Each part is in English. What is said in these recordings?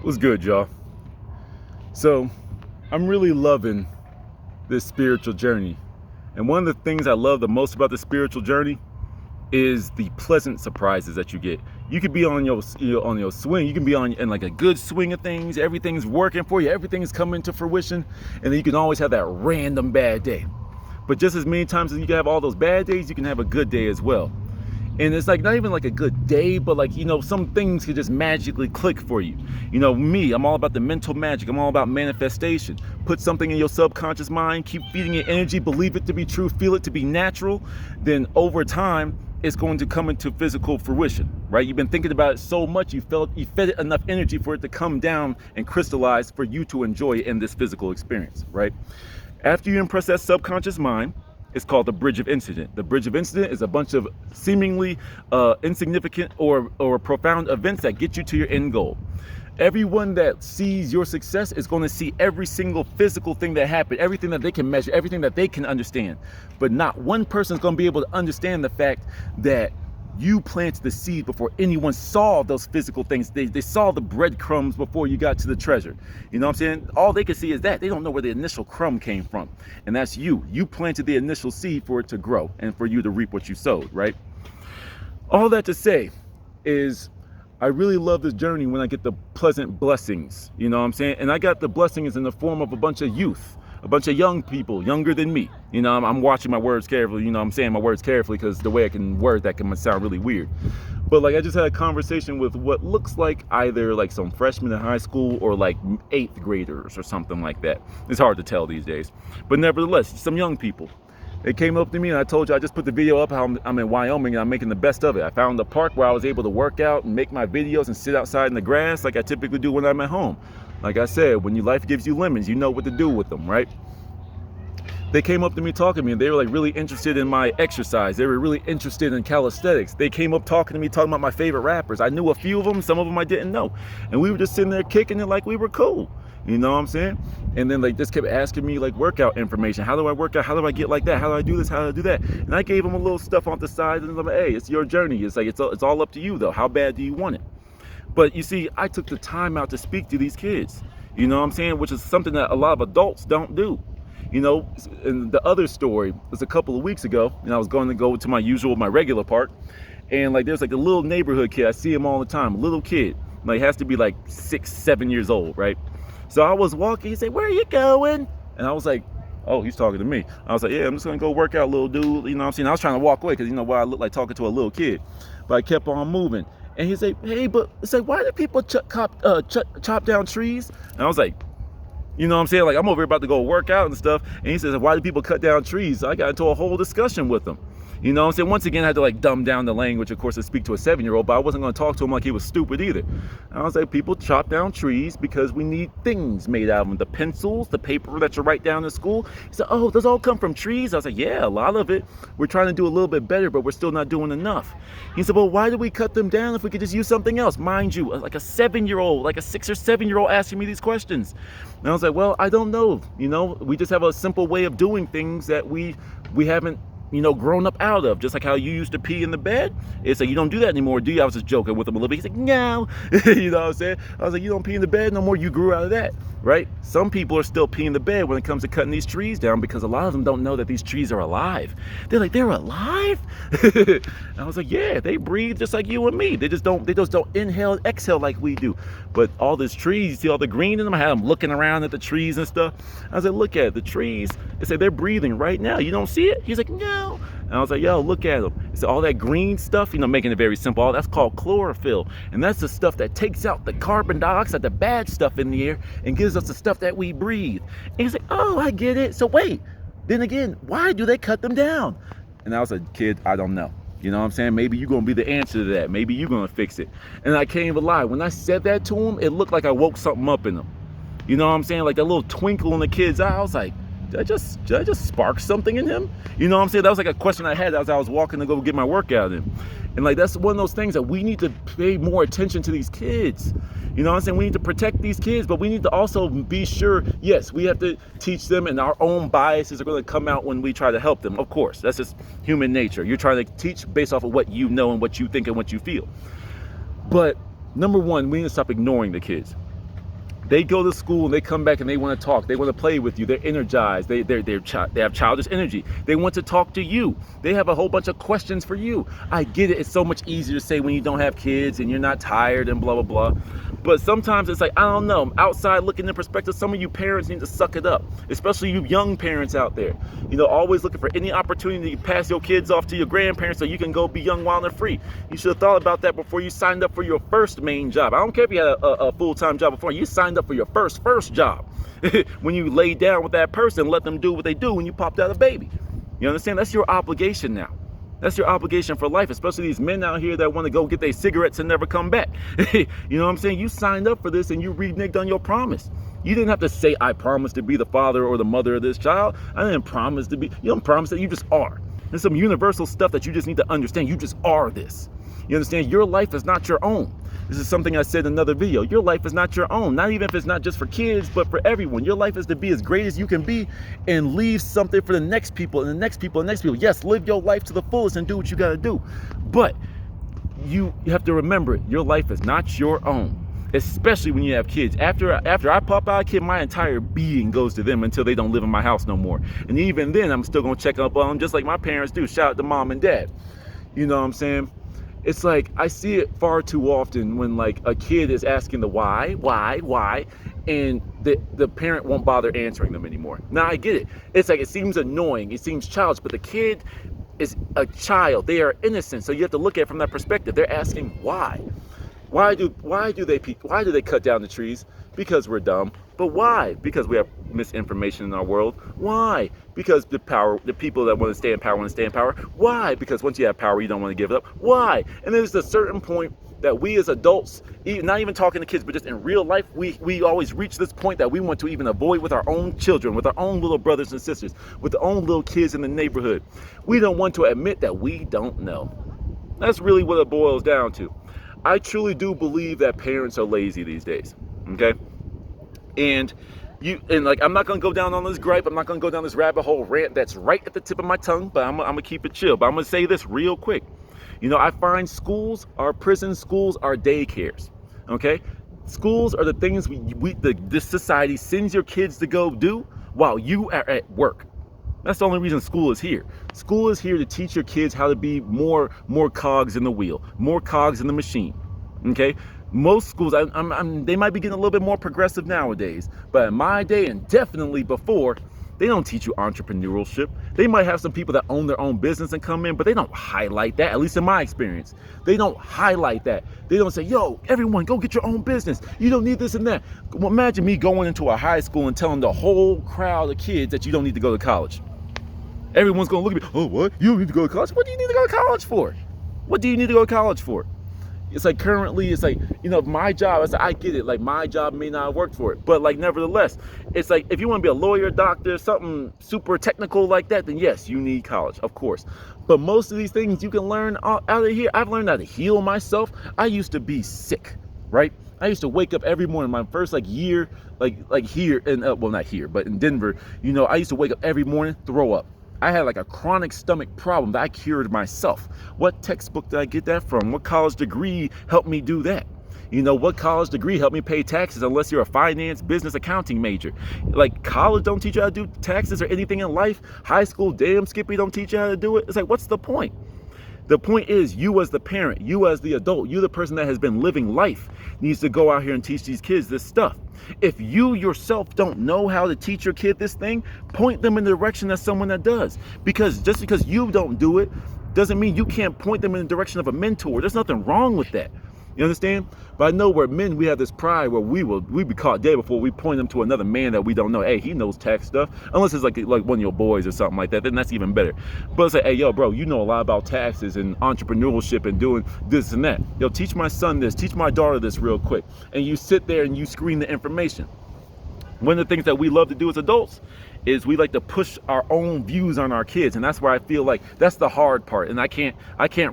What's good, y'all? So I'm really loving this spiritual journey. And one of the things I love the most about the spiritual journey is the pleasant surprises that you get. You could be on your swing, you can be in like a good swing of things, everything's working for you, everything's coming to fruition, and then you can always have that random bad day. But just as many times as you can have all those bad days, you can have a good day as well. And it's like not even like a good day, but like, some things can just magically click for you. Me, I'm all about the mental magic. I'm all about manifestation. Put something in your subconscious mind, keep feeding it energy, believe it to be true, feel it to be natural. Then over time, it's going to come into physical fruition, right? You've been thinking about it so much, you fed it enough energy for it to come down and crystallize for you to enjoy it in this physical experience, right? After you impress that subconscious mind, it's called the bridge of incident. The bridge of incident is a bunch of seemingly insignificant or profound events that get you to your end goal. Everyone that sees your success is going to see every single physical thing that happened, everything that they can measure, everything that they can understand. But not one person is going to be able to understand the fact that you planted the seed before anyone saw those physical things. They saw the breadcrumbs before you got to the treasure. You know what I'm saying? All they can see is that. They don't know where the initial crumb came from. And that's you. You planted the initial seed for it to grow and for you to reap what you sowed, right? All that to say is I really love this journey when I get the pleasant blessings. You know what I'm saying? And I got the blessings in the form of a bunch of youth. A bunch of young people, younger than me. I'm watching my words carefully. I'm saying my words carefully because the way I can word that can sound really weird. But like I just had a conversation with what looks like either like some freshmen in high school or like 8th graders or something like that. It's hard to tell these days. But nevertheless, some young people. They came up to me and I told you I just put the video up how I'm in Wyoming and I'm making the best of it. I found a park where I was able to work out and make my videos and sit outside in the grass like I typically do when I'm at home. Like I said, when your life gives you lemons, you know what to do with them, right? They came up to me talking to me and they were like really interested in my exercise. They were really interested in calisthenics. They came up talking to me, talking about my favorite rappers. I knew a few of them, some of them I didn't know. And we were just sitting there kicking it like we were cool. You know what I'm saying? And then like just kept asking me like workout information. How do I work out? How do I get like that? How do I do this? How do I do that? And I gave them a little stuff on the side and I'm like, hey, it's your journey. It's like, it's all up to you though. How bad do you want it? But you see, I took the time out to speak to these kids, you know what I'm saying? Which is something that a lot of adults don't do. And the other story was a couple of weeks ago, and I was going to go to my regular park, and like there's like a little neighborhood kid. I see him all the time, a little kid, like has to be like 6, 7 years old, right? So I was walking, he said, "Where are you going?" And I was like, oh, he's talking to me. I was like, yeah, I'm just gonna go work out, little dude, you know what I'm saying? I was trying to walk away because why I look like talking to a little kid, but I kept on moving. And he's like, hey, but it's like, why do people chop down trees? And I was like, you know what I'm saying? Like, I'm over here about to go work out and stuff. And he says, why do people cut down trees? So I got into a whole discussion with him. You know what I'm saying? Once again, I had to like dumb down the language, of course, to speak to a 7-year-old, but I wasn't going to talk to him like he was stupid either. And I was like, people chop down trees because we need things made out of them. The pencils, the paper that you write down in school. He said, oh, those all come from trees? I was like, yeah, a lot of it. We're trying to do a little bit better, but we're still not doing enough. He said, well, why do we cut them down if we could just use something else? Mind you, like a 7-year-old, like a 6 or 7-year-old asking me these questions. And I was like, well, I don't know. We just have a simple way of doing things that we haven't grown up out of, just like how you used to pee in the bed. It's like, you don't do that anymore, do you? I was just joking with him a little bit. He's like, no. You know what I'm saying? I was like, you don't pee in the bed no more, you grew out of that, right? Some people are still peeing in the bed when it comes to cutting these trees down because a lot of them don't know that these trees are alive. They're like, they're alive? I was like, yeah, they breathe just like you and me. They just don't inhale and exhale like we do. But all these trees, you see all the green in them? I had them looking around at the trees and stuff. I was like, look at it, the trees. They say they're breathing right now. You don't see it? He's like, no. And I was like, yo, look at them. He said, all that green stuff, making it very simple, that's called chlorophyll. And that's the stuff that takes out the carbon dioxide, the bad stuff in the air, and gives us the stuff that we breathe. And he's like, oh, I get it. So wait, then again, why do they cut them down? And I was like, kid, I don't know. You know what I'm saying? Maybe you're going to be the answer to that. Maybe you're going to fix it. And I can't even lie. When I said that to him, it looked like I woke something up in him. You know what I'm saying? Like that little twinkle in the kid's eye. I was like, did I just spark something in him? You know what I'm saying? That was like a question I had as I was walking to go get my workout in. And like, that's one of those things that we need to pay more attention to these kids. You know what I'm saying? We need to protect these kids, but we need to also be sure, yes, we have to teach them, and our own biases are going to come out when we try to help them. Of course, that's just human nature. You're trying to teach based off of what you know and what you think and what you feel. But number one, we need to stop ignoring the kids. They go to school and they come back and they want to talk. They want to play with you. They're energized. They have childish energy. They want to talk to you. They have a whole bunch of questions for you. I get it. It's so much easier to say when you don't have kids and you're not tired and blah, blah, blah. But sometimes it's like, I don't know, outside looking in perspective, some of you parents need to suck it up, especially you young parents out there. You know, always looking for any opportunity to pass your kids off to your grandparents so you can go be young, wild, and free. You should have thought about that before you signed up for your first main job. I don't care if you had a full-time job before. You signed up for your first job. When you lay down with that person, let them do what they do when you popped out a baby. You understand? That's your obligation now. That's your obligation for life, especially these men out here that want to go get their cigarettes and never come back. You know what I'm saying? You signed up for this and you reneged on your promise. You didn't have to say, I promise to be the father or the mother of this child. I didn't promise to be. You don't promise that, you just are. There's some universal stuff that you just need to understand. You just are this. You understand? Your life is not your own. This is something I said in another video. Your life is not your own. Not even if it's not just for kids, but for everyone. Your life is to be as great as you can be and leave something for the next people and the next people and the next people. Yes, live your life to the fullest and do what you got to do. But you have to remember, your life is not your own. Especially when you have kids. After I pop out a kid, my entire being goes to them until they don't live in my house no more. And even then, I'm still going to check up on them just like my parents do. Shout out to mom and dad. You know what I'm saying? It's like, I see it far too often when like a kid is asking the why, and the parent won't bother answering them anymore. Now I get it. It's like, it seems annoying. It seems childish, but the kid is a child. They are innocent. So you have to look at it from that perspective. They're asking why. Why do they cut down the trees? Because we're dumb. But why? Because we have misinformation in our world. Why? Because the people that want to stay in power want to stay in power. Why? Because once you have power, you don't want to give it up. Why? And there's a certain point that we as adults, not even talking to kids, but just in real life, we always reach this point that we want to even avoid with our own children, with our own little brothers and sisters, with our own little kids in the neighborhood. We don't want to admit that we don't know. That's really what it boils down to. I truly do believe that parents are lazy these days, okay? And like, I'm not gonna go down on this gripe. I'm not gonna go down this rabbit hole rant that's right at the tip of my tongue, but I'm gonna keep it chill. But I'm gonna say this real quick. You know, I find schools are prisons, schools are daycares, okay? Schools are the things this society sends your kids to go do while you are at work. That's the only reason school is here. School is here to teach your kids how to be more cogs in the wheel, more cogs in the machine, okay? Most schools, they might be getting a little bit more progressive nowadays, but in my day and definitely before, they don't teach you entrepreneurship. They might have some people that own their own business and come in, but they don't highlight that, at least in my experience. They don't highlight that. They don't say, yo, everyone, go get your own business. You don't need this and that. Well, imagine me going into a high school and telling the whole crowd of kids that you don't need to go to college. Everyone's going to look at me, oh, what? You don't need to go to college? What do you need to go to college for? What do you need to go to college for? It's like, currently, it's like, you know, my job, it's like, I get it. Like, my job may not have worked for it. But, like, nevertheless, it's like, if you want to be a lawyer, doctor, something super technical like that, then yes, you need college, of course. But most of these things you can learn out of here. I've learned how to heal myself. I used to be sick, right? I used to wake up every morning, my first year, like here, in, well, not here, but in Denver, you know, I used to wake up every morning, throw up. I had like a chronic stomach problem that I cured myself. What textbook did I get that from? What college degree helped me do that? You know, what college degree helped me pay taxes unless you're a finance, business, accounting major? Like, college don't teach you how to do taxes or anything in life. High school, damn Skippy, don't teach you how to do it. It's like, what's the point? The point is, you as the parent, you as the adult, you the person that has been living life needs to go out here and teach these kids this stuff. If you yourself don't know how to teach your kid this thing, point them in the direction of someone that does. Because just because you don't do it doesn't mean you can't point them in the direction of a mentor. There's nothing wrong with that. You understand? But I know we're men, we have this pride where we be caught dead before we point them to another man that we don't know. Hey, he knows tax stuff. Unless it's like one of your boys or something like that, then that's even better. But it's like, hey, yo, bro, you know a lot about taxes and entrepreneurship and doing this and that. Yo, teach my son this, teach my daughter this real quick. And you sit there and you screen the information. One of the things that we love to do as adults is we like to push our own views on our kids, and that's where I feel like that's the hard part. And I can't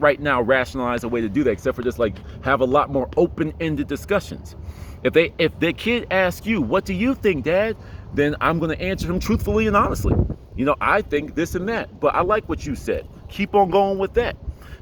right now rationalize a way to do that except for just like have a lot more open-ended discussions. If the kid asks you, what do you think, Dad? Then I'm going to answer him truthfully and honestly. You know, I think this and that, but I like what you said. Keep on going with that,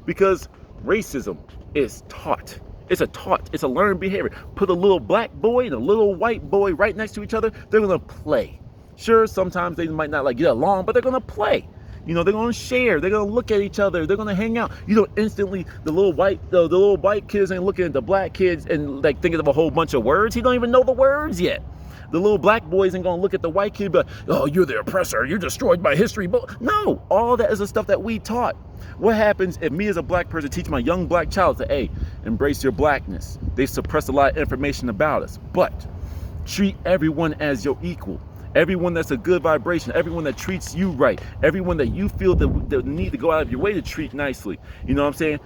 because racism is taught It's a taught, it's a learned behavior. Put a little black boy and a little white boy right next to each other, they're gonna play. Sure, sometimes they might not like get along, but they're gonna play. You know, they're gonna share, they're gonna look at each other, they're gonna hang out. You know, instantly the little white kids ain't looking at the black kids and like thinking of a whole bunch of words. He don't even know the words yet. The little black boys ain't gonna look at the white kid but, oh, you're the oppressor, you're destroyed by history. But no, all that is the stuff that we taught. What happens if me as a black person teach my young black child to, hey, embrace your blackness? They suppress a lot of information about us, but treat everyone as your equal. Everyone that's a good vibration, everyone that treats you right, everyone that you feel the need to go out of your way to treat nicely. You know what I'm saying?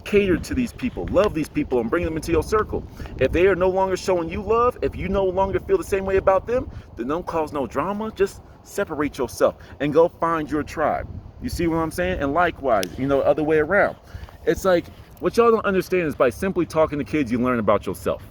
Cater to these people, love these people, and bring them into your circle. If they are no longer showing you love, if you no longer feel the same way about them, then don't cause no drama. Just separate yourself and go find your tribe. You see what I'm saying? And likewise, you know, other way around. It's like, what y'all don't understand is by simply talking to kids, you learn about yourself.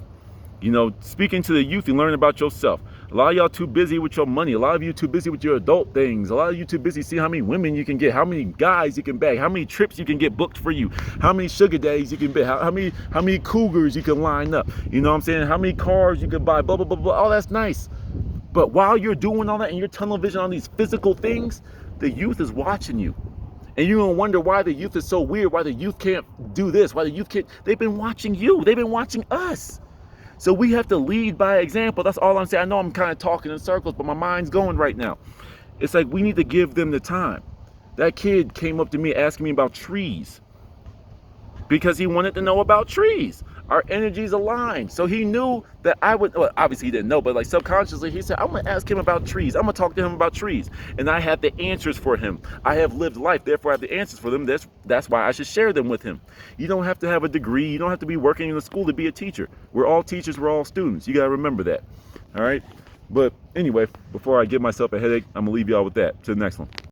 You know, speaking to the youth, you learn about yourself. A lot of y'all too busy with your money. A lot of you too busy with your adult things. A lot of you too busy seeing how many women you can get, how many guys you can bag, how many trips you can get booked for you, how many sugar daddies you can beg, how many cougars you can line up. You know what I'm saying? How many cars you can buy, blah, blah, blah, blah. All that's nice. But while you're doing all that and you're tunnel vision on these physical things, the youth is watching you. And you're going to wonder why the youth is so weird, why the youth can't do this, why the youth can't. They've been watching you. They've been watching us. So we have to lead by example. That's all I'm saying. I know I'm kind of talking in circles, but my mind's going right now. It's like we need to give them the time. That kid came up to me asking me about trees because he wanted to know about trees. Our energies aligned. So he knew that I would, well, obviously he didn't know, but like subconsciously he said, I'm going to ask him about trees. I'm going to talk to him about trees. And I have the answers for him. I have lived life, therefore I have the answers for them. That's why I should share them with him. You don't have to have a degree. You don't have to be working in a school to be a teacher. We're all teachers. We're all students. You got to remember that. All right. But anyway, before I give myself a headache, I'm going to leave y'all with that. To the next one.